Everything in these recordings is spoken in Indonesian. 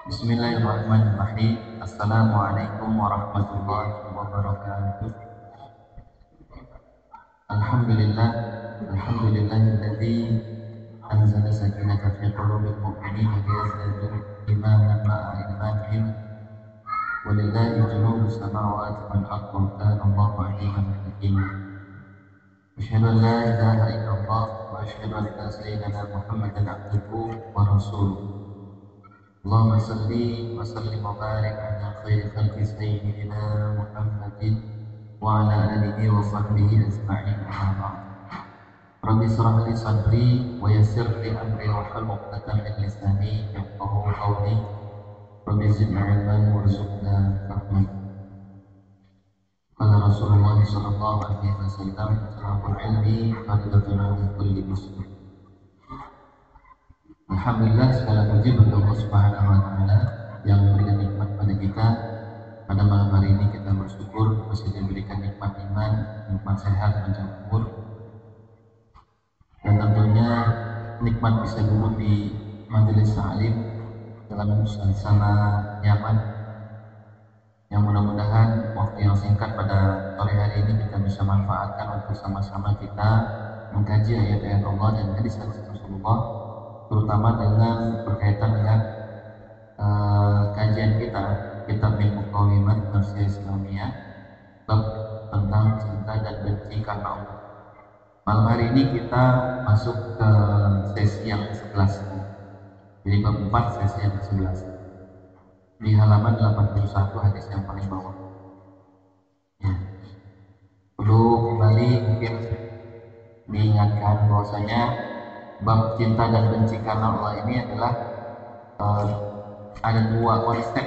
Bismillahirrahmanirrahim. Assalamualaikum warahmatullahi wabarakatuh. Alhamdulillah, alhamdulillahilladzi anzala sakinata fi qulubil mu'minina liyazdadu imanan ma'a imanihim. Walillahi junudus samawati wal ardi wa kana Allahu 'aliman hakima. Asyhadu an la ilaha illallah wa asyhadu anna sayyidana Muhammadan 'abduhu wa rasuluh. Allahumma salli wa sallim wa barik ala khairi khalqi sayyidina Muhammadin wa ala alihi wa sahbihi ajma'in amma ba'd. Rabbi shrah li sadri wa yassir li amri wa hlul 'uqdatam min lisani yafqahu qawli. Rabbi zidni 'ilman warzuqna fahman. Qala Rasulullah sallallahu alaihi wasallam, talabul ilmi fardhatun 'ala kulli muslim. Alhamdulillah, segala puji bagi Allah Subhanahu wa taala yang memberikan nikmat pada kita. Pada malam hari ini kita bersyukur masih diberikan nikmat iman, nikmat sehat, panjang umur, dan tentunya nikmat bisa duduk di majelis ta'lim dalam suasana nyaman. Yang mudah-mudahan waktu yang singkat pada sore hari ini kita bisa manfaatkan untuk sama-sama kita mengkaji ayat-ayat Allah dan hadis-hadis Rasulullah, terutama dengan berkaitan dengan kajian kita kitab Ilmu Qawimat Nafsiyah Islamiyah bab tentang cinta dan benci karena Allah. Malam hari ini kita masuk ke sesi yang 11, jadi bab 4 sesi yang 11 di halaman 81 hadis yang paling bawah ya. Perlu kembali mungkin diingatkan bahwasanya bab cinta dan benci karena Allah ini adalah ada dua konsep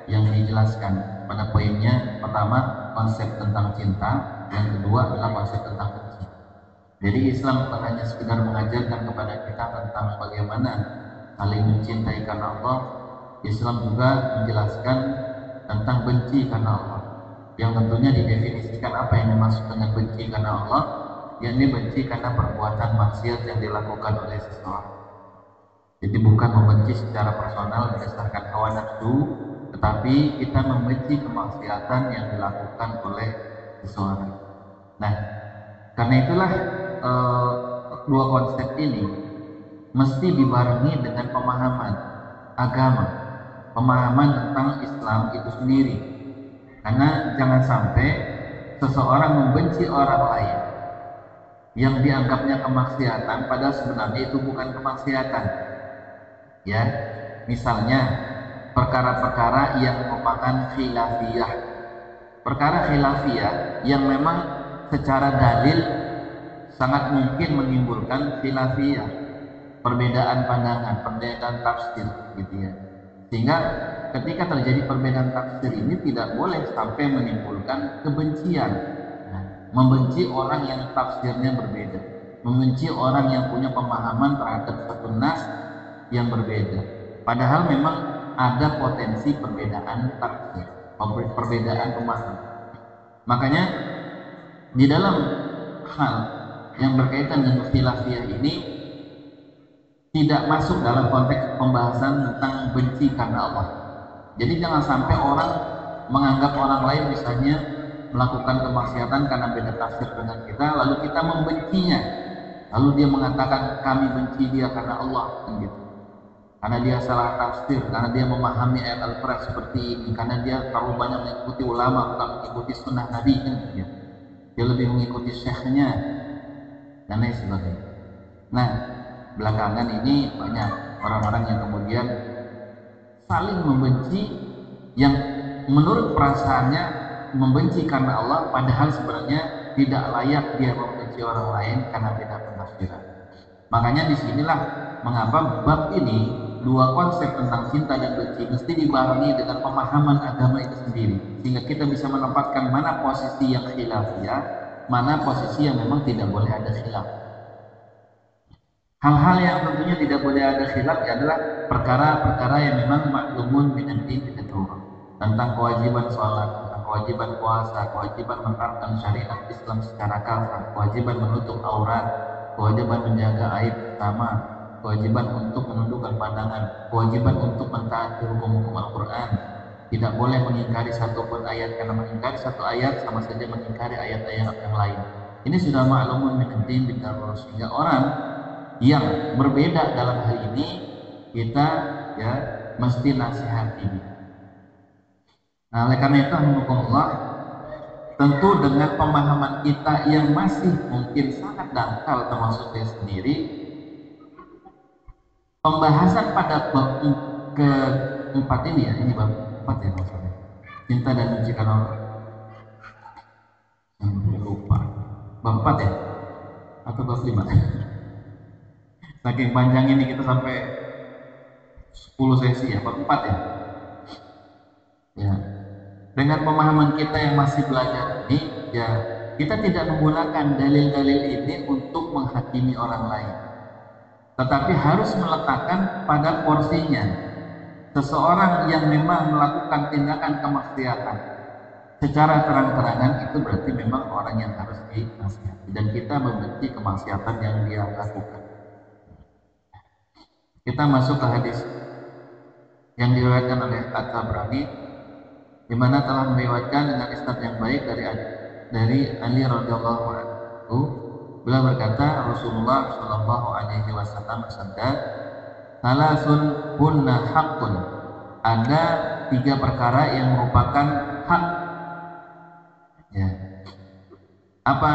yang dijelaskan pada poinnya. Pertama, konsep tentang cinta, yang kedua adalah konsep tentang benci. Jadi Islam bukan hanya sekedar mengajarkan kepada kita tentang bagaimana saling mencintai karena Allah. Islam juga menjelaskan tentang benci karena Allah, yang tentunya didefinisikan apa yang dimaksud dengan benci karena Allah, yakni benci karena perbuatan maksiat yang dilakukan oleh seseorang. Jadi bukan membenci secara personal berdasarkan hawa nafsu, tetapi kita membenci kemaksiatan yang dilakukan oleh seseorang. Nah, karena itulah dua konsep ini mesti dibarengi dengan pemahaman agama, pemahaman tentang Islam itu sendiri. Karena jangan sampai seseorang membenci orang lain yang dianggapnya kemaksiatan, padahal sebenarnya itu bukan kemaksiatan. Ya, misalnya perkara-perkara yang merupakan khilafiyah, perkara khilafiyah yang memang secara dalil sangat mungkin menimbulkan khilafiyah, perbedaan pandangan, perbedaan tafsir gitu ya. Sehingga ketika terjadi perbedaan tafsir ini tidak boleh sampai menimbulkan kebencian. Nah, membenci orang yang tafsirnya berbeda, membenci orang yang punya pemahaman terhadap satu nas yang berbeda, padahal memang ada potensi perbedaan tafsir, perbedaan pemahaman. Makanya di dalam hal yang berkaitan dengan khilafiyah ini tidak masuk dalam konteks pembahasan tentang benci karena Allah. Jadi jangan sampai orang menganggap orang lain misalnya melakukan kemaksiatan karena beda tafsir dengan kita, lalu kita membencinya, lalu dia mengatakan kami benci dia karena Allah, kan gitu. Karena dia salah tafsir, karena dia memahami ayat Al-Quran seperti ini, karena dia terlalu banyak mengikuti ulama, bukan mengikuti sunnah Nabi, kan gitu. Dia lebih mengikuti syekhnya dan lain sebagainya. Nah, belakangan ini banyak orang-orang yang kemudian saling membenci, yang menurut perasaannya membenci karena Allah, padahal sebenarnya tidak layak dia membenci orang lain karena beda penafsiran. Makanya disinilah mengapa bab ini, dua konsep tentang cinta dan benci, mesti dibarengi dengan pemahaman agama itu sendiri, sehingga kita bisa menempatkan mana posisi yang khilafiyah, mana posisi yang memang tidak boleh ada khilaf. Hal-hal yang tentunya tidak boleh ada khilaf adalah perkara-perkara yang memang maklumun min ad-din bid-darurah, tentang kewajiban sholat, tentang kewajiban puasa, kewajiban menerapkan syariat Islam secara kafah, kewajiban menutup aurat, kewajiban menjaga aib pertama, kewajiban untuk menundukkan pandangan, kewajiban untuk mentaati hukum-hukum Al-Quran. Tidak boleh mengingkari satupun ayat, karena mengingkari satu ayat sama saja mengingkari ayat-ayat yang lain. Ini sudah ma'lumun min ad-din bidarurah, sehingga orang yang berbeda dalam hal ini kita ya mesti nasihati. Nah, oleh karena itu Allah, tentu dengan pemahaman kita yang masih mungkin sangat dangkal termasuk saya sendiri, pembahasan pada bab keempat ini ya, ini bab 4 ya maksudnya, cinta dan benci karena Allah. Lupa bab 4 ya atau bab 5. Saking panjang ini kita sampai 10 sesi ya, bab 4 ya. Ya. Dengan pemahaman kita yang masih belajar ini, ya kita tidak menggunakan dalil-dalil ini untuk menghakimi orang lain, tetapi harus meletakkan pada porsinya. Seseorang yang memang melakukan tindakan kemaksiatan secara terang-terangan, itu berarti memang orang yang harus dinasihati, dan kita membenci kemaksiatan yang dia lakukan. Kita masuk ke hadis yang diriwayatkan oleh At-Tabrani, di mana telah meriwayatkan dengan isnad yang baik dari Ali radhiyallahu anhu. Beliau berkata, Rasulullah Shallallahu alaihi wasallam bersabda, "Salasun hunna haqqun." Ada 3 perkara yang merupakan hak. Ya. Apa?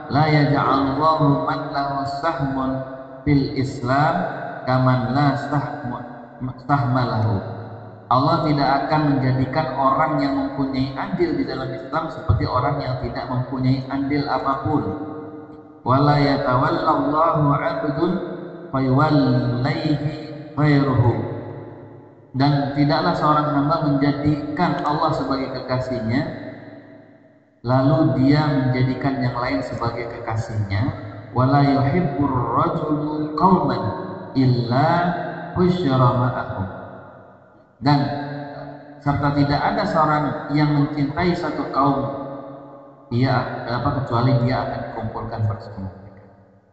La yaj'alullahu man lahu sahmun fil Islam kaman la sahmalahu. Allah tidak akan menjadikan orang yang mempunyai andil di dalam Islam seperti orang yang tidak mempunyai andil apapun. Wala yatawallallahu 'abdun fayuwallayhi khairuhu. Dan tidaklah seorang hamba menjadikan Allah sebagai kekasihnya lalu dia menjadikan yang lain sebagai kekasihnya. Wala yuhibbur rajulu qauman illa husyira ma'ahum. Dan serta tidak ada seorang yang mencintai satu kaum kecuali dia akan dikumpulkan bersama mereka.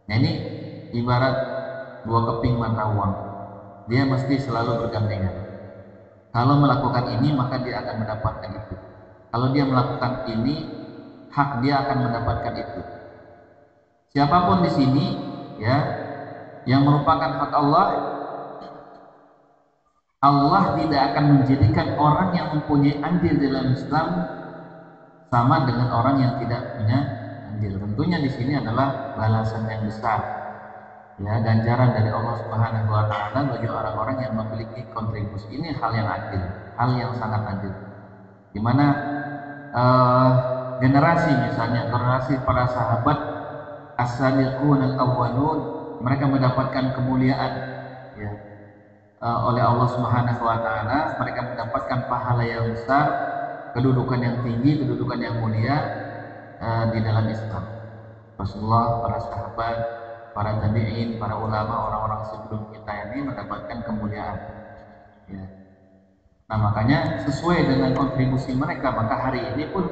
Nah, ini ibarat 2 keping mata uang, dia mesti selalu bergandengan. Kalau melakukan ini maka dia akan mendapatkan itu, kalau dia melakukan ini hak dia akan mendapatkan itu. Siapapun di sini ya yang merupakan hak Allah, Allah tidak akan menjadikan orang yang mempunyai andil dalam Islam sama dengan orang yang tidak punya andil. Tentunya di sini adalah balasan yang besar, ya, ganjaran dari Allah Subhanahu wa taala bagi orang-orang yang memiliki kontribusi. Ini hal yang adil, hal yang sangat adil. Di mana generasi para sahabat as-sabiqun al-awwalun, mereka mendapatkan kemuliaan, ya, oleh Allah Subhanahu wa taala. Mereka mendapatkan pahala yang besar, kedudukan yang tinggi, kedudukan yang mulia di dalam Islam. Rasulullah, para sahabat, para tabi'in, para ulama, orang-orang sebelum kita ini mendapatkan kemuliaan. Ya. Nah, makanya sesuai dengan kontribusi mereka, maka hari ini pun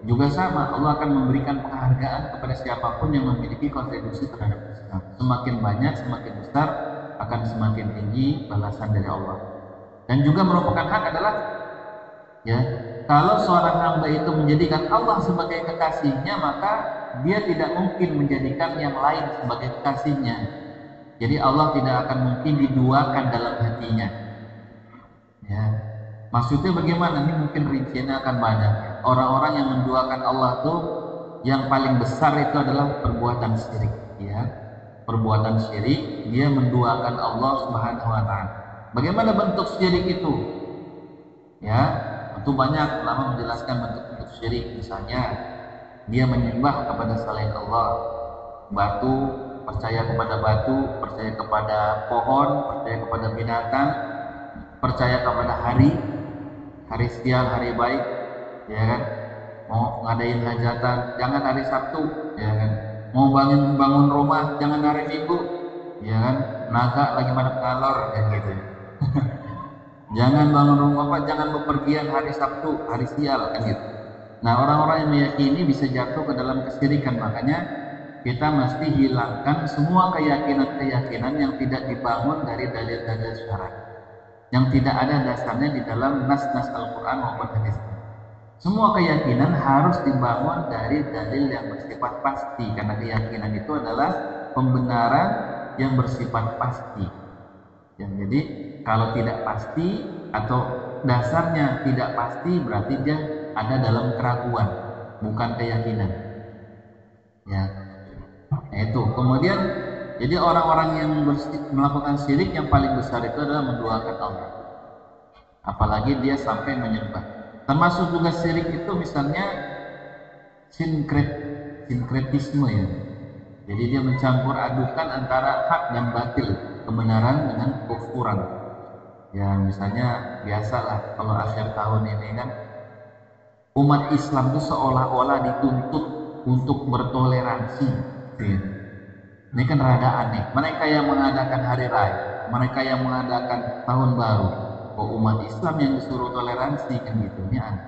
juga sama. Allah akan memberikan penghargaan kepada siapapun yang memiliki kontribusi terhadap Islam. Semakin banyak, semakin besar, akan semakin tinggi balasan dari Allah. Dan juga merupakan hak adalah, ya, kalau seorang hamba itu menjadikan Allah sebagai kekasihnya, maka dia tidak mungkin menjadikan yang lain sebagai kekasihnya. Jadi Allah tidak akan mungkin diduakan dalam hatinya. Ya, maksudnya bagaimana? Ini mungkin rinciannya akan banyak. Orang-orang yang menduakan Allah itu yang paling besar itu adalah perbuatan syirik. Ya, perbuatan syirik, dia menduakan Allah Subhanahu wa taala. Bagaimana bentuk syirik itu? Ya, itu banyak ulama menjelaskan bentuk-bentuk syirik. Misalnya dia menyembah kepada selain Allah, batu, percaya kepada batu, percaya kepada pohon, percaya kepada binatang, percaya kepada hari sial, hari baik, ya kan? Mau ngadain hajatan jangan hari Sabtu, ya kan? Mau bangun rumah jangan hari Minggu, ya kan? Naga lagi pada ngalor kan gitu. Jangan bangun rumah jangan bepergian hari Sabtu, hari sial kan gitu. Nah, orang-orang yang meyakini bisa jatuh ke dalam kesyirikan. Makanya kita mesti hilangkan semua keyakinan-keyakinan yang tidak dibangun dari dalil-dalil syar'i, yang tidak ada dasarnya di dalam nas-nas Al-Quran maupun hadis. Semua keyakinan harus dibangun dari dalil yang bersifat pasti, karena keyakinan itu adalah pembenaran yang bersifat pasti. Ya, jadi kalau tidak pasti atau dasarnya tidak pasti, berarti dia ada dalam keraguan, bukan keyakinan. Ya, nah itu. Kemudian, jadi orang-orang yang melakukan syirik yang paling besar itu adalah menduakan Allah. Apalagi dia sampai menyembah. Termasuk juga syirik itu misalnya sinkretisme ya. Jadi dia mencampur adukan antara hak dan batil, kebenaran dengan kekufuran. Ya misalnya biasalah kalau akhir tahun ini kan umat Islam itu seolah-olah dituntut untuk bertoleransi. Ya. Ini kan rada aneh. Mereka yang mengadakan hari raya, mereka yang mengadakan tahun baru, kok umat Islam yang disuruh toleransi kan gitu. Ini aneh.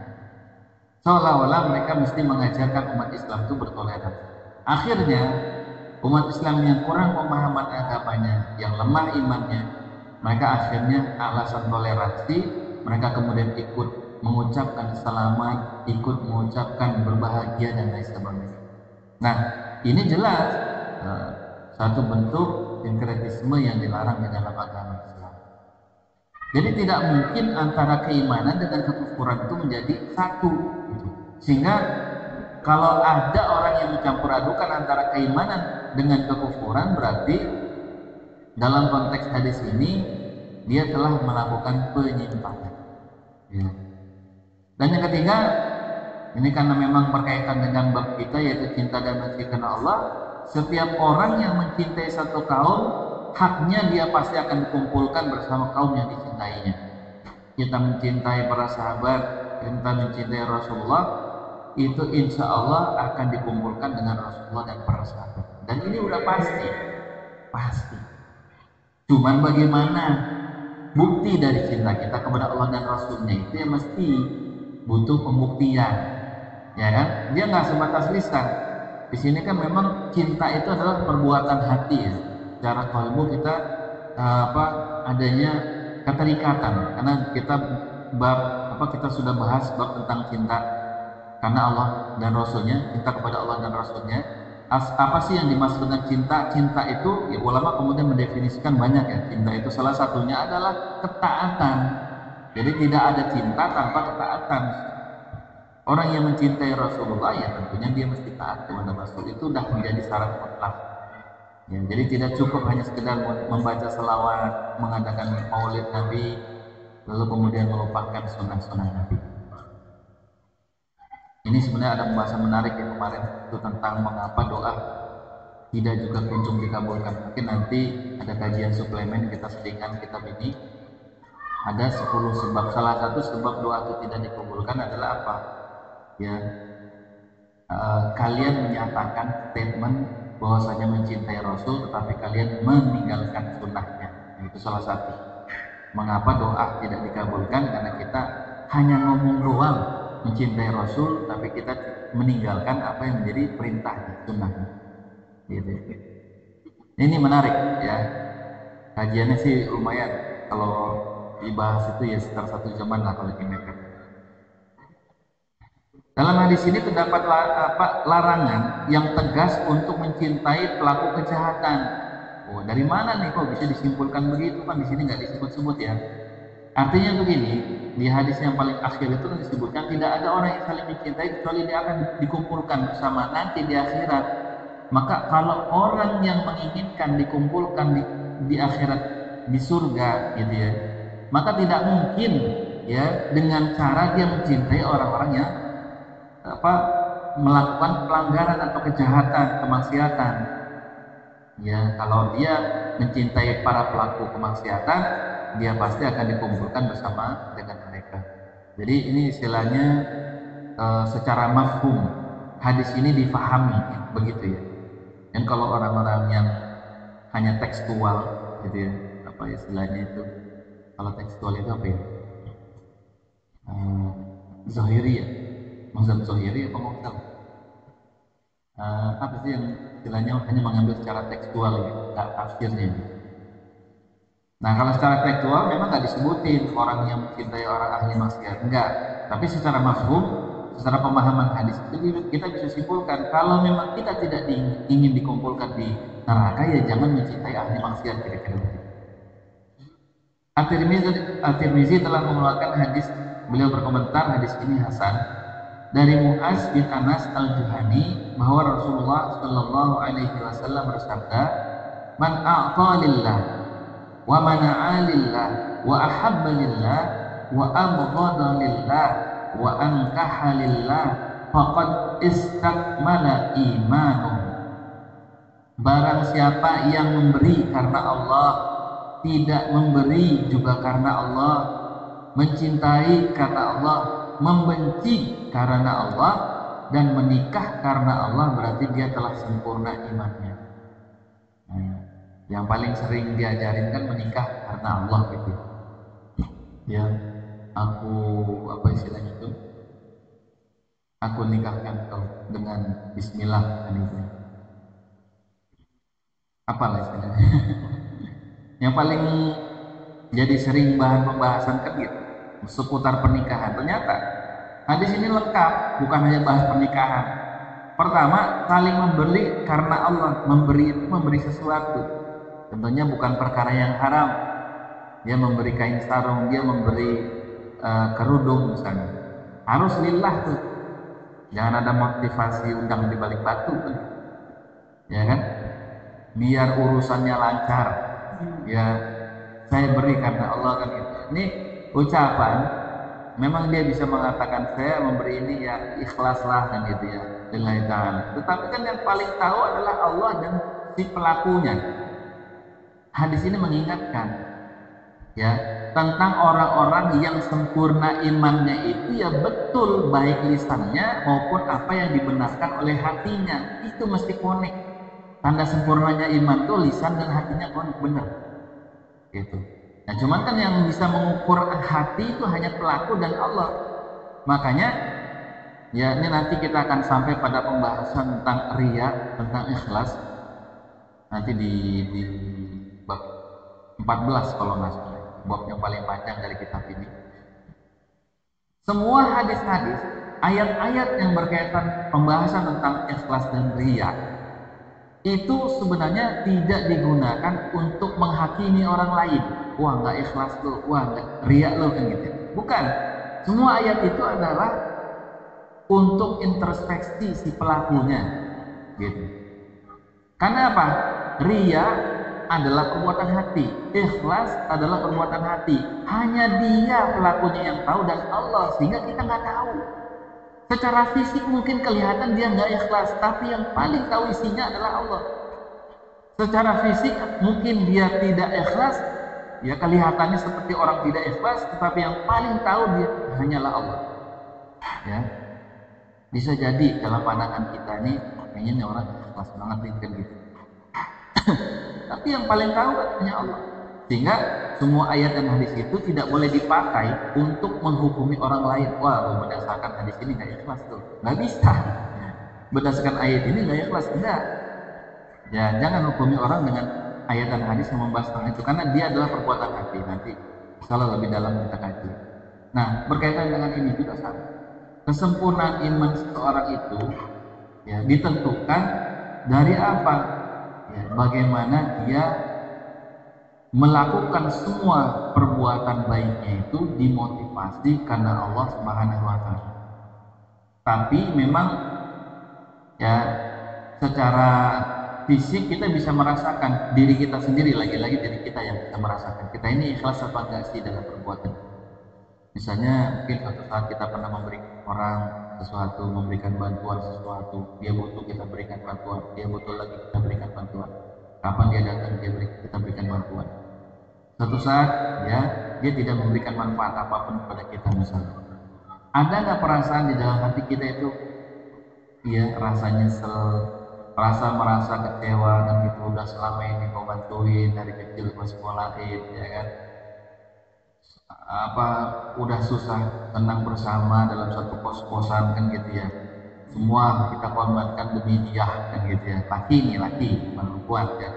Seolah-olah mereka mesti mengajarkan umat Islam itu bertoleransi. Akhirnya umat Islam yang kurang pemahaman agamanya, yang lemah imannya, mereka akhirnya alasan toleransi, mereka kemudian ikut mengucapkan selamat, ikut mengucapkan berbahagia dan lain sebagainya. Nah, ini jelas satu bentuk sinkretisme yang dilarang di dalam agama Islam. Jadi tidak mungkin antara keimanan dengan kekufuran itu menjadi satu. Sehingga kalau ada orang yang mencampur adukan antara keimanan dengan kekufuran, berarti dalam konteks hadis ini dia telah melakukan penyimpangan. Ya. Dan yang ketiga, ini karena memang berkaitan dengan bab kita yaitu cinta dan benci karena Allah. Setiap orang yang mencintai satu kaum, haknya dia pasti akan dikumpulkan bersama kaum yang dicintainya. Kita mencintai para sahabat, kita mencintai Rasulullah, itu insya Allah akan dikumpulkan dengan Rasulullah dan para sahabat. Dan ini udah pasti. Cuman bagaimana bukti dari cinta kita kepada Allah dan Rasulnya itu yang mesti butuh pembuktian, ya kan? Dia nggak sebatas lisan. Di sini kan memang cinta itu adalah perbuatan hati ya. Secara kalbu kita adanya keterikatan, karena kita sudah bahas bab tentang cinta karena Allah dan Rasulnya, cinta kepada Allah dan Rasulnya. Apa sih yang dimaksud dengan cinta? Cinta itu ya ulama kemudian mendefinisikan banyak ya. Cinta itu salah satunya adalah ketaatan. Jadi tidak ada cinta tanpa ketaatan. Orang yang mencintai Rasulullah ya tentunya dia mesti taat kepada Rasul, itu sudah menjadi syarat mutlak. Ya, jadi tidak cukup hanya sekedar membaca selawat, mengadakan maulid Nabi, lalu kemudian melupakan sunnah-sunnah Nabi. Ini sebenarnya ada pembahasan menarik yang kemarin itu tentang mengapa doa tidak juga kunjung dikabulkan. Mungkin nanti ada kajian suplemen kita sediakan kitab ini. Ada 10 sebab. Salah satu sebab doa itu tidak dikabulkan adalah apa? Ya, kalian menyatakan statement bahwasanya mencintai Rasul, tetapi kalian meninggalkan sunnahnya. Itu salah satu. Mengapa doa tidak dikabulkan? Karena kita hanya ngomong doang mencintai Rasul, tapi kita meninggalkan apa yang menjadi perintahnya, sunnahnya. Gitu. Ini menarik ya. Kajiannya sih lumayan. Kalau dibahas itu ya sekitar 1 jaman lah kalau dimeter. Dalam hadis ini terdapat larangan yang tegas untuk mencintai pelaku kejahatan. Oh, dari mana nih kok bisa disimpulkan begitu? Kan di sini nggak disebut-sebut ya. Artinya begini, di hadis yang paling akhir itu disebutkan tidak ada orang yang saling mencintai kecuali dia akan dikumpulkan bersama nanti di akhirat. Maka kalau orang yang menginginkan dikumpulkan di akhirat di surga gitu ya, maka tidak mungkin ya dengan cara dia mencintai orang-orang yang melakukan pelanggaran atau kejahatan, kemaksiatan. Ya, kalau dia mencintai para pelaku kemaksiatan, dia pasti akan dikumpulkan bersama dengan mereka. Jadi ini istilahnya secara mafhum hadis ini difahami begitu ya. Dan kalau orang-orang yang hanya tekstual gitu ya, apa istilahnya itu? Kalau tekstual itu apa ya? Zahiri ya. Mazhab Zahiri apa Mu'tazilah? apa sih yang istilahnya hanya mengambil secara tekstual ya, nggak tafsirnya. Nah kalau secara tekstual memang nggak disebutin orang yang mencintai orang ahli maksiat, enggak. Tapi secara mafhum, secara pemahaman hadis itu kita bisa simpulkan kalau memang kita tidak ingin dikumpulkan di neraka ya jangan mencintai ahli maksiat kira-kira begitu. At-Tirmizi telah mengeluarkan hadis, beliau berkomentar hadis ini hasan dari Muaz bin Anas al-Juhani bahwa Rasulullah Shallallahu Alaihi Wasallam bersabda, "Man a'ta lillah, wa mana'a lillah, wa ahabba lillah, wa abghada lillah, wa ankaha lillah, faqad istakmala imanuh." Barang siapa yang memberi karena Allah, tidak memberi juga karena Allah, mencintai karena Allah, membenci karena Allah, dan menikah karena Allah, berarti dia telah sempurna imannya. Nah, yang paling sering diajarin kan menikah karena Allah gitu. Ya, aku apa istilahnya itu? Aku nikahkan kau dengan Bismillah kan itu. Apalah istilahnya? Yang paling jadi sering bahan pembahasan kan gitu seputar pernikahan. Ternyata hadis ini lengkap, bukan hanya bahas pernikahan. Pertama, saling memberi karena Allah. Memberi itu memberi sesuatu. Tentunya bukan perkara yang haram. Dia memberi kain sarung, dia memberi kerudung misalnya. Harus lillah tuh. Jangan ada motivasi undang di balik batu tuh. Ya kan? Biar urusannya lancar. Ya, saya beri karena Allah kan gitu. Ini ucapan memang dia bisa mengatakan saya memberi ini ya ikhlaslah kan gitu ya lillahi ta'ala. Tetapi kan yang paling tahu adalah Allah dan si pelakunya. Hadis ini mengingatkan ya tentang orang-orang yang sempurna imannya itu ya betul baik lisannya maupun apa yang dibenarkan oleh hatinya itu mesti connect. Tanda sempurnanya iman tuh lisan dan hatinya connect benar gitu. Nah cuman kan yang bisa mengukur hati itu hanya pelaku dan Allah. Makanya ya ini nanti kita akan sampai pada pembahasan tentang riya, tentang ikhlas nanti di bab 14 kalau nggak salah, bab yang paling panjang dari kitab ini. Semua hadis-hadis, ayat-ayat yang berkaitan pembahasan tentang ikhlas dan riya itu sebenarnya tidak digunakan untuk menghakimi orang lain. Wah nggak ikhlas lo, wah nggak riya lo kan gitu. Bukan. Semua ayat itu adalah untuk introspeksi si pelakunya, gitu. Karena apa? Riya adalah perbuatan hati, ikhlas adalah perbuatan hati. Hanya dia pelakunya yang tahu dan Allah, sehingga kita nggak tahu. Secara fisik mungkin kelihatan dia nggak ikhlas, tapi yang paling tahu isinya adalah Allah. Secara fisik mungkin dia tidak ikhlas, ya kelihatannya seperti orang tidak ikhlas, tetapi yang paling tahu dia hanyalah Allah. Ya, bisa jadi dalam pandangan kita ini kayaknya orang ikhlas banget nih kan gitu. Tapi yang paling tahu hanya Allah. Sehingga semua ayat dan hadis itu tidak boleh dipakai untuk menghukumi orang lain. Wah, berdasarkan hadis ini nggak ikhlas tuh, nggak bisa. Berdasarkan ayat ini nggak ikhlas, enggak. Ya, jangan hukumi orang dengan ayat dan hadis yang membahas tentang itu, karena dia adalah perbuatan hati. Nanti kalau lebih dalam kita kaji. Nah, berkaitan dengan ini juga sama. Kesempurnaan iman seseorang itu ya ditentukan dari apa? Ya, bagaimana dia melakukan semua perbuatan baiknya itu dimotivasi karena Allah Subhanahu wa taala. Tapi memang ya secara fisik kita bisa merasakan diri kita sendiri, lagi-lagi diri kita yang bisa merasakan kita ini ikhlas apa enggak sih dalam perbuatan. Misalnya mungkin suatu saat kita pernah memberi orang sesuatu, memberikan bantuan sesuatu, dia butuh kita berikan bantuan, dia butuh lagi kita berikan bantuan. Kapan dia datang kita berikan bantuan. Suatu saat ya dia tidak memberikan manfaat apapun kepada kita misalnya. Ada nggak perasaan di dalam hati kita itu ya rasa nyesel, merasa kecewa dan gitu udah selama ini kau bantuin dari kecil kau sekolahin ya kan, apa udah susah tenang bersama dalam satu kos-kosan kan gitu ya, semua kita korbankan demi dia, kan gitu ya. Laki ini laki, perempuan ya.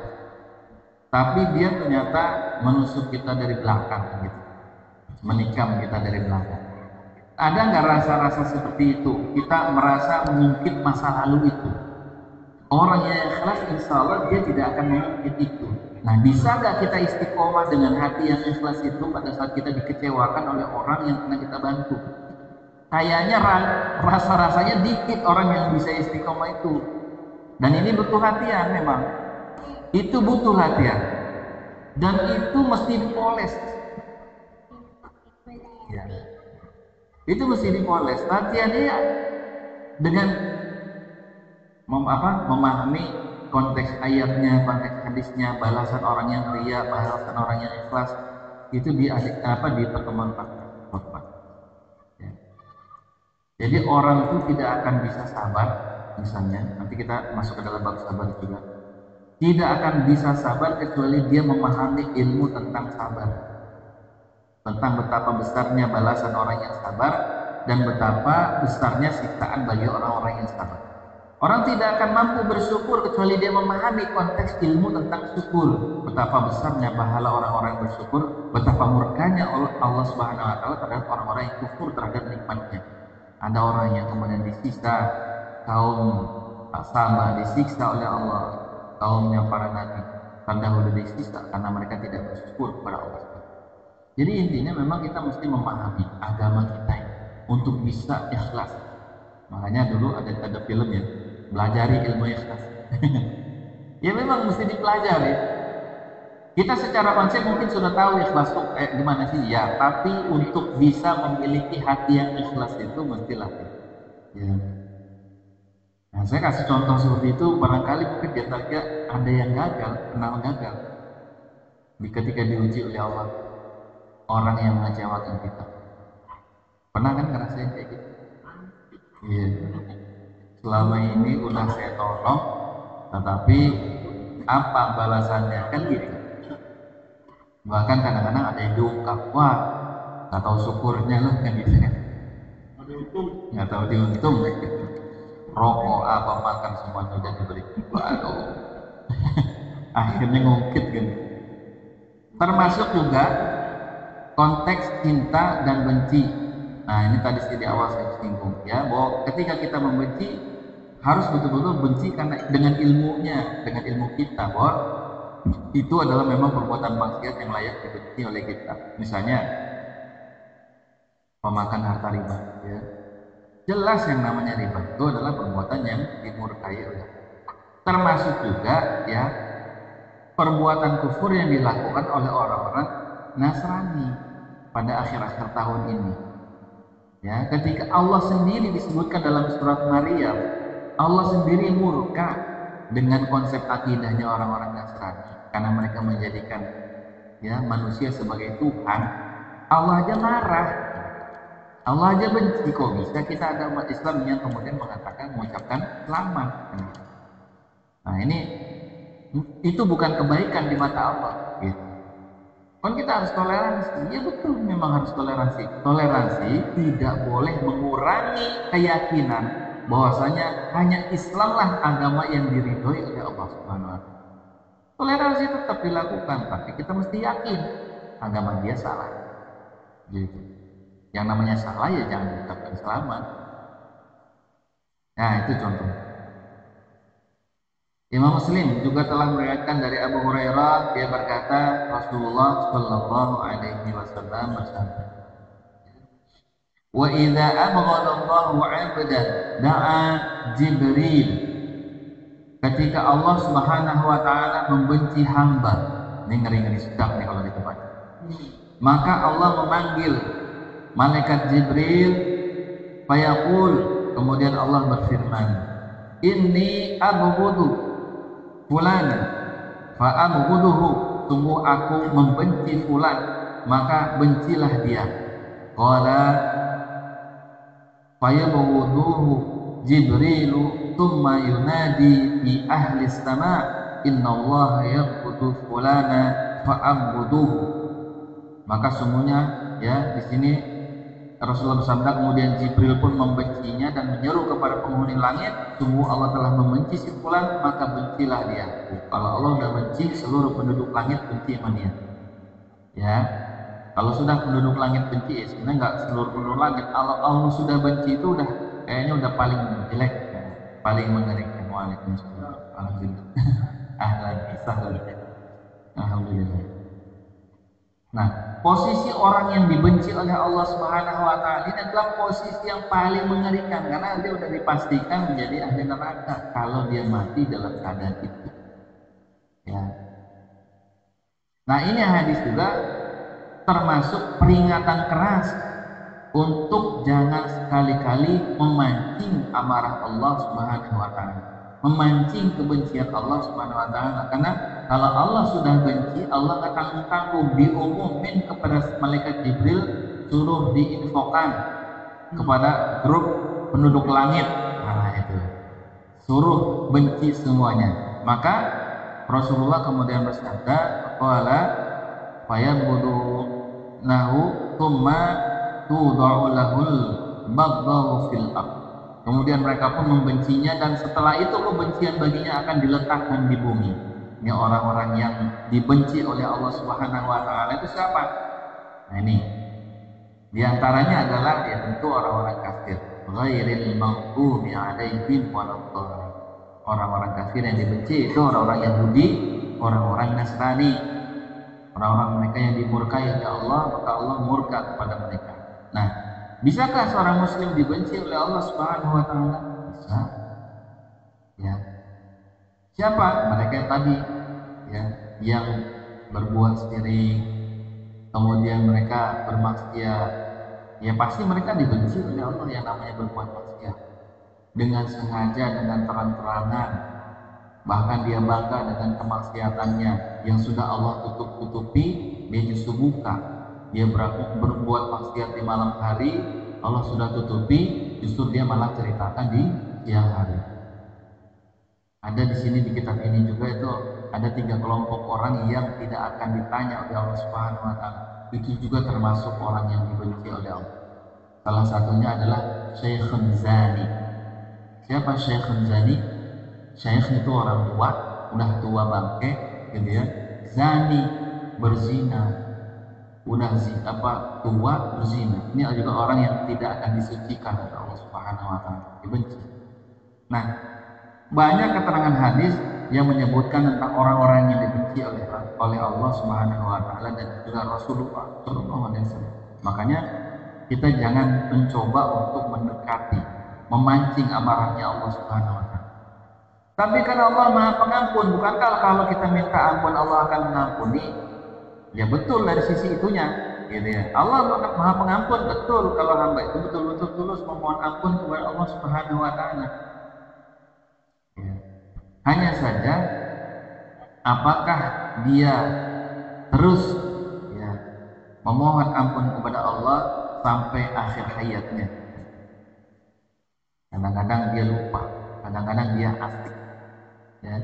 Tapi dia ternyata menusuk kita dari belakang, gitu, menikam kita dari belakang. Ada nggak rasa-rasa seperti itu? Kita merasa mengungkit masa lalu itu. Orang yang ikhlas, insya Allah dia tidak akan mengungkit itu. Nah, bisa nggak kita istiqomah dengan hati yang ikhlas itu pada saat kita dikecewakan oleh orang yang pernah kita bantu? Kayaknya rasa-rasanya dikit orang yang bisa istiqomah itu. Dan ini butuh latihan memang. Itu butuh latihan. Dan itu mesti dipoles. Ya. Itu mesti dipoles. Latihannya ya dengan memahami konteks ayatnya, konteks hadisnya, balasan orang yang ria, balasan orang yang ikhlas. Itu di pertemuan khutbah. Ya. Jadi orang itu tidak akan bisa sabar, misalnya, nanti kita masuk ke dalam bab sabar juga. Tidak akan bisa sabar kecuali dia memahami ilmu tentang sabar. Tentang betapa besarnya balasan orang yang sabar dan betapa besarnya siksaan bagi orang-orang yang sabar. Orang tidak akan mampu bersyukur kecuali dia memahami konteks ilmu tentang syukur. Betapa besarnya pahala orang-orang bersyukur, betapa murkanya Allah Subhanahu wa taala terhadap orang-orang yang kufur terhadap nikmatnya. Ada orang yang kemudian disiksa, kaum Sabah disiksa oleh Allah, kaumnya para nabi terdahulu disiksa karena mereka tidak bersyukur kepada Allah. Jadi intinya memang kita mesti memahami agama kita ini untuk bisa ikhlas. Makanya dulu ada film ya, belajari ilmu ikhlas. Ya memang mesti dipelajari. Kita secara konsep mungkin sudah tahu ikhlas itu gimana sih ya, tapi untuk bisa memiliki hati yang ikhlas itu mestilah ya. Nah, saya kasih contoh seperti itu, barangkali mungkin di antara ada yang gagal, pernah gagal ketika diuji oleh Allah, orang yang mengecewakan kita. Pernah kan ngerasain kayak gitu? Iya. Selama ini udah saya tolong, tetapi apa balasannya, kan gitu. Bahkan kadang-kadang ada yang diungkap, wah nggak tahu syukurnya lah, kan gitu kan. Nggak tahu diuntung gitu. Rokok apa makan semuanya udah diberi. Waduh. Akhirnya ngungkit kan. Termasuk juga konteks cinta dan benci. Nah, ini tadi di awal saya singgung ya, bahwa ketika kita membenci harus betul-betul benci karena dengan ilmunya, dengan ilmu kita, bahwa itu adalah memang perbuatan maksiat yang layak dibenci oleh kita. Misalnya pemakan harta riba, ya. Jelas yang namanya riba itu adalah perbuatan yang dimurkai oleh Allah. Termasuk juga ya perbuatan kufur yang dilakukan oleh orang-orang Nasrani pada akhir-akhir tahun ini. Ya, ketika Allah sendiri disebutkan dalam surat Maryam, Allah sendiri murka dengan konsep akidahnya orang-orang Nasrani karena mereka menjadikan ya manusia sebagai Tuhan. Allah aja marah, Allah aja benci. Kok bisa kita ada umat Islam yang kemudian mengucapkan selamat? Nah, itu bukan kebaikan di mata Allah, gitu. Kan kita harus toleransi. Ya betul, memang harus toleransi. Toleransi tidak boleh mengurangi keyakinan bahwasanya hanya Islamlah agama yang diridhoi oleh Allah Subhanahu wa taala. Toleransi tetap dilakukan, tapi kita mesti yakin agama dia salah. Gitu. Yang namanya salah ya jangan diucapkan selamat. Nah, itu contoh. Imam Muslim juga telah meriwayatkan dari Abu Hurairah, dia berkata Rasulullah Shallallahu Alaihi Wasallam bersabda, wa idza abghadallahu 'abdan da'a Jibril. Ketika Allah Subhanahu wa taala membenci hamba, ini ngeri-ngeri sedap nih kalau dibaca. Maka Allah memanggil malaikat Jibril, fayaqul, kemudian Allah berfirman, inni abghudu fulana fa abghuduhu, sungguh aku membenci fulan, maka bencilah dia. Qala fayabghuduhu Jibrilu thumma yunadi fi ahli sama innallaha yabghudu fulana fa abghuduhu. Maka sungguhnya ya di sini Rasulullah bersabda, kemudian Jibril pun membencinya dan menyeru kepada penghuni langit, sungguh Allah telah membenci si fulan, maka bencilah dia. Kalau Allah sudah benci, seluruh penduduk langit benci sama dia. Ya, kalau sudah penduduk langit benci, sebenarnya nggak seluruh penduduk langit. Kalau Allah sudah benci itu udah kayaknya udah paling jelek, ya, paling mengerikan. Waalaikumsalam. Alhamdulillah. Ahlan, sahlan. Alhamdulillah. Nah, posisi orang yang dibenci oleh Allah Subhanahu wa taala ini adalah posisi yang paling mengerikan karena dia sudah dipastikan menjadi ahli neraka kalau dia mati dalam keadaan itu. Ya. Nah, ini hadis juga termasuk peringatan keras untuk jangan sekali-kali memancing amarah Allah Subhanahu wa taala, memancing kebencian Allah Subhanahu wa taala. Karena kalau Allah sudah benci, Allah akan tanggung-tanggung, diumumin kepada malaikat Jibril, suruh diinfokan kepada grup penduduk langit. Nah, itu suruh benci semuanya. Maka Rasulullah kemudian bersabda, qala fayabdu nahu thumma tudau lahul baghdau fil ard. Kemudian mereka pun membencinya dan setelah itu kebencian baginya akan diletakkan di bumi. Ini orang-orang yang dibenci oleh Allah Subhanahu wa taala itu siapa? Nah, ini di antaranya adalah ya tentu orang-orang kafir. Ghairil maghdubi 'alaihim waladdallin. Orang-orang kafir yang dibenci itu orang-orang Yahudi, orang-orang Nasrani. Orang-orang mereka yang dimurkai oleh Allah, maka Allah murka kepada mereka. Nah, bisakah seorang muslim dibenci oleh Allah Subhanahu wa taala? Bisa. Ya. Siapa? Mereka yang tadi, ya, yang berbuat syirik, kemudian mereka bermaksiat. Ya pasti mereka dibenci oleh Allah yang namanya berbuat maksiat. Dengan sengaja, dengan terang-terangan, bahkan dia bangga dengan kemaksiatannya yang sudah Allah tutup-tutupi, dia justru buka. Dia berbuat maksiat di malam hari, Allah sudah tutupi, justru dia malah ceritakan di siang hari. Ada di sini di kitab ini juga itu ada 3 kelompok orang yang tidak akan ditanya oleh Allah Subhanahu wa taala. Itu juga termasuk orang yang dibenci oleh Allah. Salah satunya adalah Syekhun Zani. Siapa Syekhun Zani? Syekh itu orang tua, udah tua bangke, gitu ya. Zani, berzina, udah tua berzina. Ini juga orang yang tidak akan disucikan oleh Allah Subhanahu wa taala, dibenci. Nah, banyak keterangan hadis yang menyebutkan tentang orang-orang yang dibenci oleh Allah Subhanahu wa taala dan juga Rasulullah sallallahu alaihi wasallam. Makanya kita jangan mencoba untuk mendekati, memancing amarahnya Allah Subhanahu wa taala. Tapi karena Allah Maha Pengampun, bukankah kalau kita minta ampun Allah akan mengampuni? Ya betul dari sisi itunya, gitu ya. Allah Maha Pengampun, betul kalau hamba itu betul-betul tulus memohon ampun kepada Allah Subhanahu wa taala. Ya. Hanya saja apakah dia terus ya memohon ampun kepada Allah sampai akhir hayatnya? Kadang-kadang dia lupa, kadang-kadang dia asik, ya,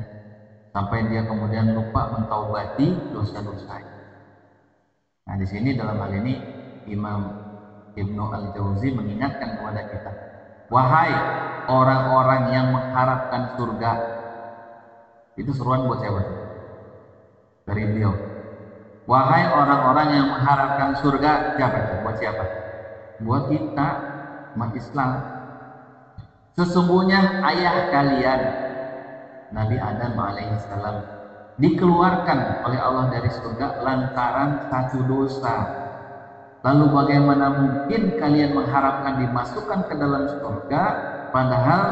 sampai dia kemudian lupa mentaubati dosa-dosa. Nah, di sini dalam hal ini Imam Ibnu Al-Jauzi mengingatkan kepada kita, wahai orang-orang yang mengharapkan surga. Itu seruan buat siapa? Dari beliau. Wahai orang-orang yang mengharapkan surga, siapa itu? Buat siapa? Buat kita, umat Islam. Sesungguhnya ayah kalian, Nabi Adam alaihissalam, dikeluarkan oleh Allah dari surga lantaran satu dosa. Lalu bagaimana mungkin kalian mengharapkan dimasukkan ke dalam surga, padahal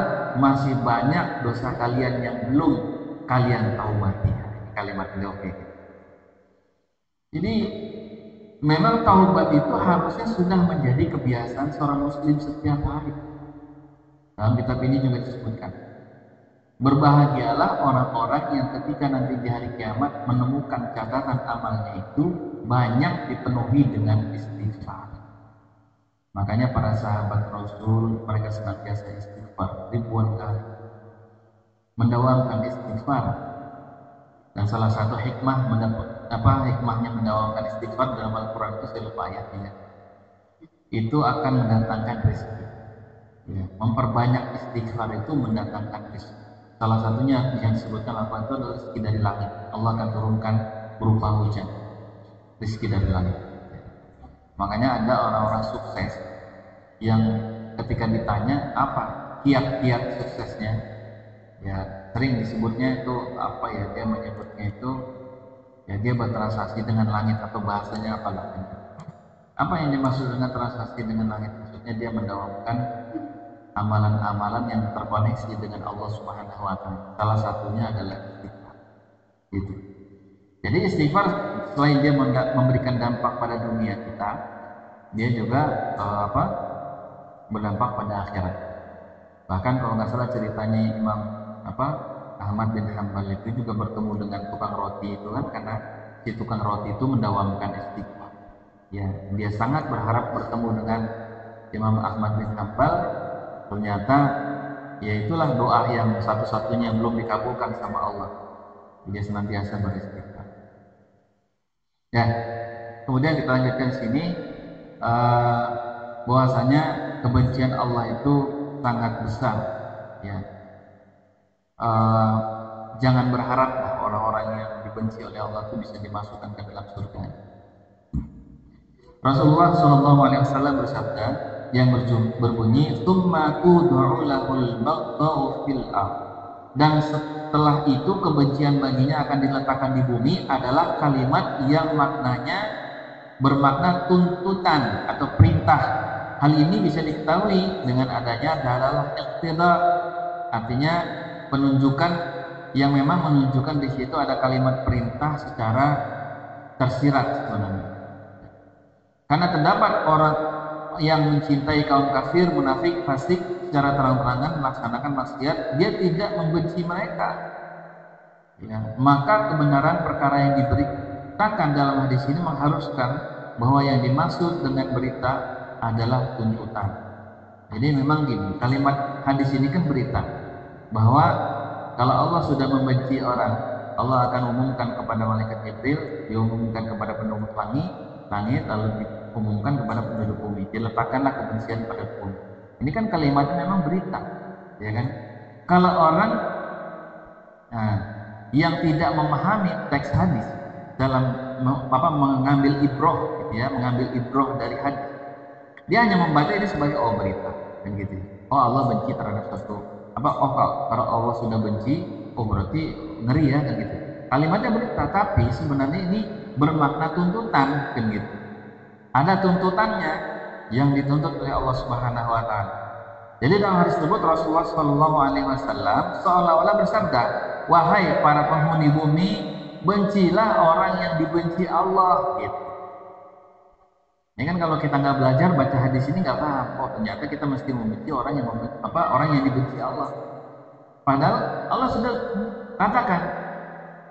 masih banyak dosa kalian yang belum kalian taubati? Kalimat beliau kayak gitu. Jadi memang taubat itu harusnya sudah menjadi kebiasaan seorang muslim setiap hari. Dalam kitab ini juga disebutkan, berbahagialah orang-orang yang ketika nanti di hari kiamat menemukan catatan amalnya itu banyak dipenuhi dengan istighfar. Makanya para sahabat Rasul mereka senantiasa istighfar ribuan kali, mendawamkan istighfar. Dan salah satu hikmahnya mendawamkan istighfar dalam Al-Quran itu saya lupa ayatnya. itu akan mendatangkan rezeki. Ya, memperbanyak istighfar itu mendatangkan rezeki. Salah satunya yang disebutkan apa itu adalah rezeki dari langit. Allah akan turunkan berupa hujan, rezeki dari langit. Makanya ada orang-orang sukses yang ketika ditanya apa kiat-kiat suksesnya, ya sering disebutnya itu apa ya, dia menyebutnya itu ya dia bertransaksi dengan langit atau bahasanya apa langit. Apa yang dimaksud dengan transaksi dengan langit? Maksudnya dia mendawamkan amalan-amalan yang terkoneksi dengan Allah Subhanahu wa taala. Salah satunya adalah istighfar. Gitu. Jadi istighfar selain dia memberikan dampak pada dunia kita, dia juga berdampak pada akhirat. Bahkan kalau nggak salah ceritanya Imam apa Ahmad bin Hanbal itu juga bertemu dengan tukang roti itu kan, karena si tukang roti itu mendawamkan istighfar. Ya, dia sangat berharap bertemu dengan Imam Ahmad bin Hanbal. Ternyata ya itulah doa yang satu-satunya yang belum dikabulkan sama Allah. Dia senantiasa beristighfar. Ya, kemudian kita lanjutkan sini bahwasanya kebencian Allah itu sangat besar. Ya, jangan berharap orang-orang yang dibenci oleh Allah itu bisa dimasukkan ke dalam surga. Rasulullah SAW bersabda yang berbunyi, "Tsumma tud'u lahul baghdha'u fil ardh." Dan setelah itu kebencian baginya akan diletakkan di bumi adalah kalimat yang maknanya bermakna tuntutan atau perintah. Hal ini bisa diketahui dengan adanya dalalah iqtida, artinya penunjukan yang memang menunjukkan di situ ada kalimat perintah secara tersirat sebenarnya. Karena terdapat orang yang mencintai kaum kafir, munafik, fasik secara terang-terangan melaksanakan maksiat, dia tidak membenci mereka. Ya, maka kebenaran perkara yang diberitakan dalam hadis ini mengharuskan bahwa yang dimaksud dengan berita adalah tuntutan. Jadi memang gini, kalimat hadis ini kan berita bahwa kalau Allah sudah membenci orang, Allah akan umumkan kepada malaikat Jibril, diumumkan kepada penduduk langit, lalu diumumkan kepada penduduk bumi. Diletakkanlah kebencian pada bumi. Ini kan kalimatnya memang berita, ya kan? Kalau orang yang tidak memahami teks hadis dalam mengambil ibroh, gitu ya, mengambil ibroh dari hadis, dia hanya membaca ini sebagai berita, kan gitu. Oh, Allah benci terhadap satu kalau Allah sudah benci, berarti ngeri ya, kan gitu. Kalimatnya berita, tapi sebenarnya ini bermakna tuntutan, kan gitu. Ada tuntutannya yang dituntut oleh Allah Subhanahu wa taala. Jadi dalam hadis tersebut Rasulullah Shallallahu alaihi wasallam seolah-olah bersabda, "Wahai para penghuni bumi, bencilah orang yang dibenci Allah." Gitu. Ini kan kalau kita nggak belajar baca hadis ini nggak paham. Oh, ternyata kita mesti membenci orang yang dibenci Allah. Padahal Allah sudah katakan,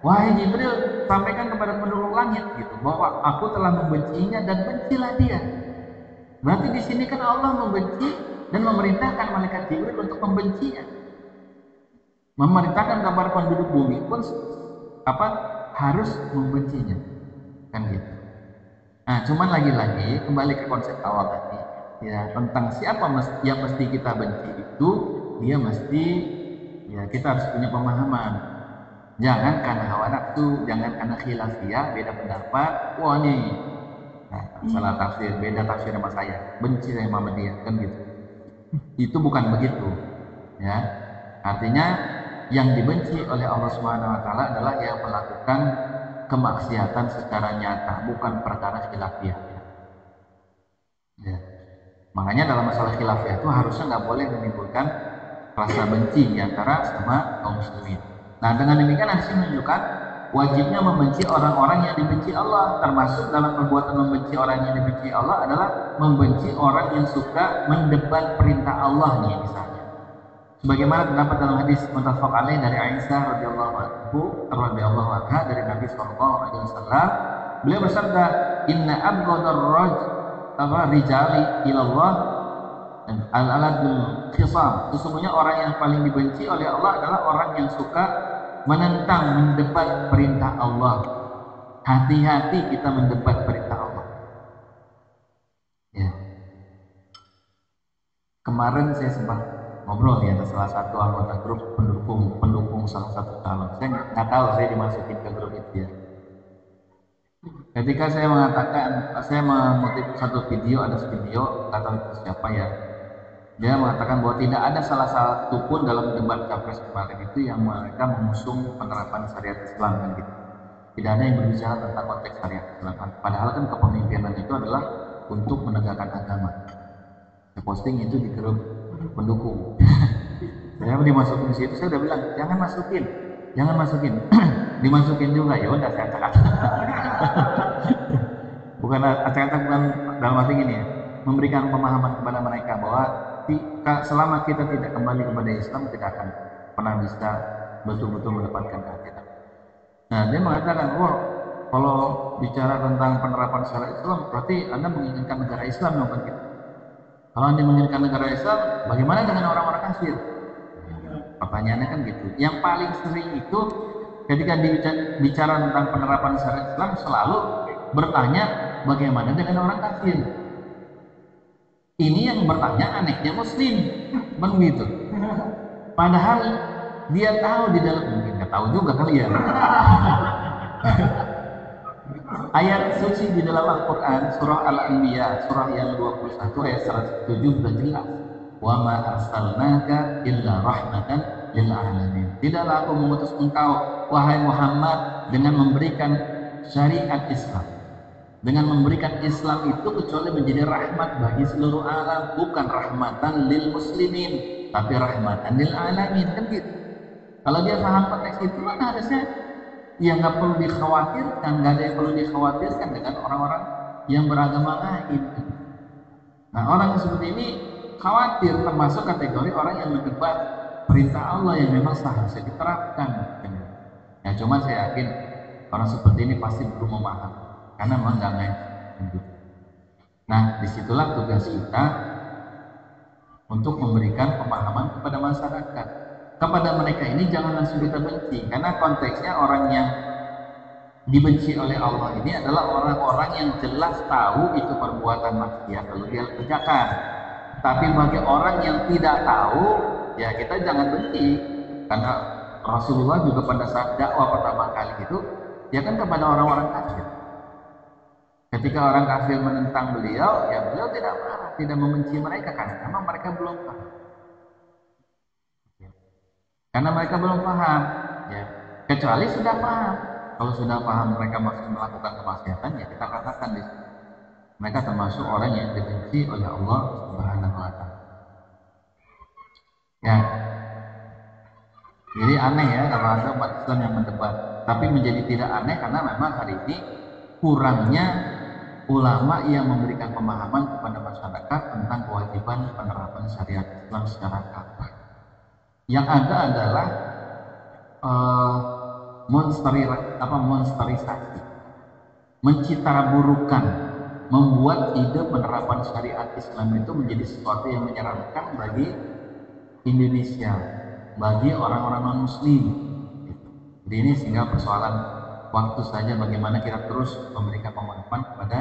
"Wahai Jibril, sampaikan kepada penduduk langit gitu bahwa aku telah membencinya dan bencilah dia." Berarti di sini kan Allah membenci dan memerintahkan malaikat Jibril untuk membencinya. Memerintahkan kepada penduduk bumi pun harus membencinya. Kan gitu. Nah, cuman lagi-lagi kembali ke konsep awal tadi, ya, tentang siapa yang mesti kita benci itu, dia mesti, ya, kita harus punya pemahaman. Jangan karena hawa nafsu, jangan karena khilafiyah, beda pendapat, wah nih, salah tafsir, beda tafsir sama saya, benci saya sama dia, kan gitu. Itu bukan begitu, ya. Artinya yang dibenci oleh Allah Subhanahu wa taala adalah yang melakukan kemaksiatan secara nyata, bukan perkara khilafiyah. Ya. Makanya dalam masalah khilafiyah itu harusnya nggak boleh menimbulkan rasa benci di antara sama kaum muslimin. Nah, dengan demikian hadis menunjukkan wajibnya membenci orang-orang yang dibenci Allah, termasuk dalam perbuatan membenci orang yang dibenci Allah adalah membenci orang yang suka mendebat perintah Allah nih misalnya. Sebagaimana terdapat dalam hadis muttafaq alaih dari Aisyah radhiyallahu anha dari Nabi sallallahu alaihi wasallam, beliau bersabda, "Inna abghadar rijali ilallah al-aladul khisam." Sesungguhnya orang yang paling dibenci oleh Allah adalah orang yang suka menentang, mendebat perintah Allah. Hati-hati kita mendebat perintah Allah. Ya. Kemarin saya sempat ngobrol ya ada salah satu anggota grup pendukung salah satu calon. Saya nggak tahu saya dimasukin ke grup itu ya. Ketika saya mengatakan, saya mengutip satu video, ada video, nggak tahu itu siapa ya. Dia mengatakan bahwa tidak ada salah satu pun dalam debat capres kemarin itu yang mereka mengusung penerapan syariat Islam kan gitu. Tidak ada yang berbicara tentang konteks syariat Islam. Padahal kan kepemimpinan itu adalah untuk menegakkan agama. Saya posting itu di grup pendukung. Saya dimasukin di situ, saya udah bilang jangan masukin, jangan masukin. Dimasukin juga, ya udah saya acak-acak. Bukan acak-acak, bukan dalam arti gini ya, memberikan pemahaman kepada mereka bahwa selama kita tidak kembali kepada Islam, tidak akan pernah bisa betul-betul mendapatkan keadilan. Nah, dia mengatakan, wah, kalau bicara tentang penerapan syariat Islam, berarti Anda menginginkan negara Islam dong kan gitu. Kalau Anda menginginkan negara Islam, bagaimana dengan orang-orang kafir? Pertanyaannya kan gitu. Yang paling sering itu ketika bicara tentang penerapan syariat Islam selalu bertanya bagaimana dengan orang kafir. Ini yang bertanya anehnya Muslim, begitu. Padahal dia tahu di dalam, mungkin nggak tahu juga kali ya. Ayat suci di dalam Al-Quran surah Al-Anbiya surah yang 21 ayat 107 sudah jelas. Wa ma arsalnaka illa rahmatan lil alamin. Tidaklah aku mengutus engkau wahai Muhammad dengan memberikan syariat Islam. Dengan memberikan Islam itu kecuali menjadi rahmat bagi seluruh alam, bukan rahmatan lil muslimin, tapi rahmatan lil alamin kan gitu. Kalau dia paham konteks itu kan harusnya ya nggak perlu dikhawatirkan, nggak ada yang perlu dikhawatirkan dengan orang-orang yang beragama lain. Nah, orang yang seperti ini khawatir, termasuk kategori orang yang mendebat perintah Allah yang memang seharusnya diterapkan. Ya, cuma saya yakin orang seperti ini pasti belum memahami, karena memang nggak main. Nah, disitulah tugas kita untuk memberikan pemahaman kepada masyarakat. Kepada mereka ini jangan langsung kita benci, karena konteksnya orang yang dibenci oleh Allah ini adalah orang-orang yang jelas tahu itu perbuatan maksiat lalu dia kerjakan. Tapi bagi orang yang tidak tahu, ya kita jangan benci, karena Rasulullah juga pada saat dakwah pertama kali itu, ya kan kepada orang-orang kafir. Ketika orang kafir menentang beliau, ya beliau tidak marah, tidak membenci mereka, karena memang mereka belum paham. Karena mereka belum paham, ya. Kecuali sudah paham. Kalau sudah paham mereka masih melakukan kemaksiatan, ya kita katakan di sini. Mereka termasuk orang yang dibenci oleh Allah Subhanahu wa Ta'ala. Ya. Jadi aneh ya kalau ada umat Islam yang mendebat. Tapi menjadi tidak aneh karena memang hari ini kurangnya ulama yang memberikan pemahaman kepada masyarakat tentang kewajiban penerapan syariat Islam secara kafah. Yang ada adalah monsterisasi, mencitaburukan, membuat ide penerapan syariat Islam itu menjadi sesuatu yang menyeramkan bagi Indonesia, bagi orang-orang non-Muslim. Jadi ini sehingga persoalan waktu saja bagaimana kita terus memberikan pemahaman kepada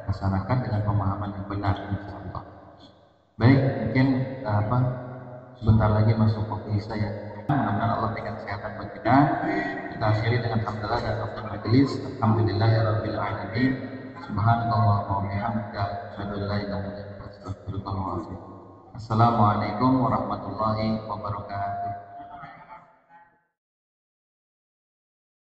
masyarakat dengan pemahaman yang benar, insyaallah. Baik, mungkin sebentar lagi masuk waktu Isya ya. Mudah-mudahan Allah berikan kesehatan bagi kita. Kita akhiri dengan hamdalah dan afdal majelis. Alhamdulillahirabbil alamin. Subhanallah wa bihamdika asyhadu an la ilaha illa anta astaghfiruka wa atubu ilaik. Assalamualaikum warahmatullahi wabarakatuh.